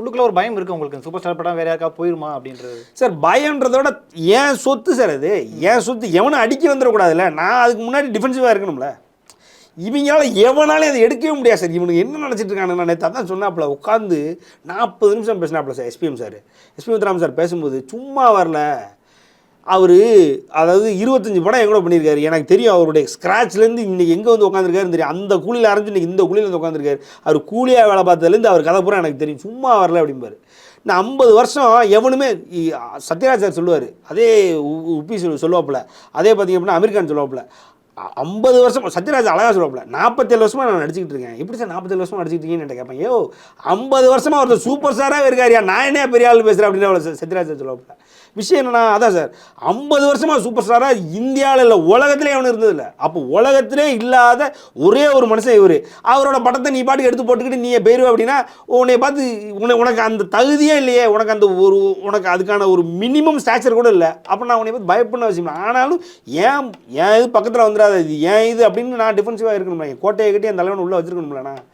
உள்ளுக்குள்ள ஒரு பயம் இருக்கு உங்களுக்கு, சூப்பர் ஸ்டார் படம் வேற யாருக்கா போயிருமா அப்படின்றது. சார் பயன்றதோட ஏன் சொத்து சார், அது ஏன் சொத்து, எவனும் அடிக்க வந்துடக்கூடாதுல்ல. நான் அதுக்கு முன்னாடி டிஃபென்சிவாக இருக்கணும்ல. இவங்களால எவனாலே அதை எடுக்கவே முடியாது சார். இவனுக்கு என்ன நினச்சிட்டு இருக்காங்க, நான் நேற்று அதான் சொன்னாப்புல உட்காந்து 40 நிமிஷம் பேசினாப்புல sir SPM sir. SPM Muthuraman sir பேசும்போது சும்மா வரல அவர். அதாவது 25 படம் எங்கூட பண்ணியிருக்காரு. எனக்கு தெரியும் அவருடைய ஸ்க்ராட்ச்லேருந்து இன்றைக்கி எங்கே வந்து உட்காந்துருக்காருன்னு தெரியும். அந்த கூலியில் ஆரம்பிச்சு இன்றைக்கி இந்த கூலியில் வந்து உட்காந்துருக்காரு. அவர் கூலியாக வேலை பார்த்ததுலேருந்து அவர் கதை பூரா எனக்கு தெரியும். சும்மா வரல அப்படிம்பாரு. நான் 50 வருஷம் எவனுமே, சத்யராஜ் சார் சொல்லுவார், அதே உப்பி சொல்லுவாப்புல, அதே பார்த்திங்க அப்படின்னா அமெரிக்கான்னு சொல்லுவாப்புல, 50 வருஷம் சத்யராஜ் அழகாக சொல்லுவாப்புல, 47 வருஷமாக நான் நடிச்சிக்கிட்டு இருக்கேன். எப்படி சார் 47 வருஷமாக நடிச்சிட்டு இருக்கீங்கன்னு கேட்பேன். ஐயோ 50 வருஷமாக ஒருத்தர் சூப்பர் ஸ்டாராக இருக்காரியா, நான் என்ன பெரிய ஆள் பேசுகிறேன் அப்படின்னு சத்யராஜ் சார் சொல்லுவாப்புல. விஷயம் என்னன்னா அதான் சார், 50 வருஷமாக சூப்பர் ஸ்டாராக இந்தியாவில் இல்லை உலகத்திலே அவனு இருந்ததில்லை. அப்போ உலகத்திலே இல்லாத ஒரே ஒரு மனுஷன் இவர். அவரோட படத்தை நீ பாட்டுக்கு எடுத்து போட்டுக்கிட்டு நீ போயிடுவ அப்படின்னா உன்னை பார்த்து உனக்கு அந்த தகுதியே இல்லையே, உனக்கு அந்த உனக்கு அதுக்கான ஒரு மினிமம் ஸ்டாச்சர் கூட இல்லை. அப்போ நான் உன்னை பார்த்து பயப்படணும் அவசியம். ஆனாலும் ஏன் இது பக்கத்தில் வந்துடாது, இது ஏன் இது அப்படின்னு நான் டிஃபென்சிவாக இருக்கணும்ல. என் கோட்டையை கட்டி அந்த தலைவன் உள்ளே வச்சுருக்கணும்ல. நான்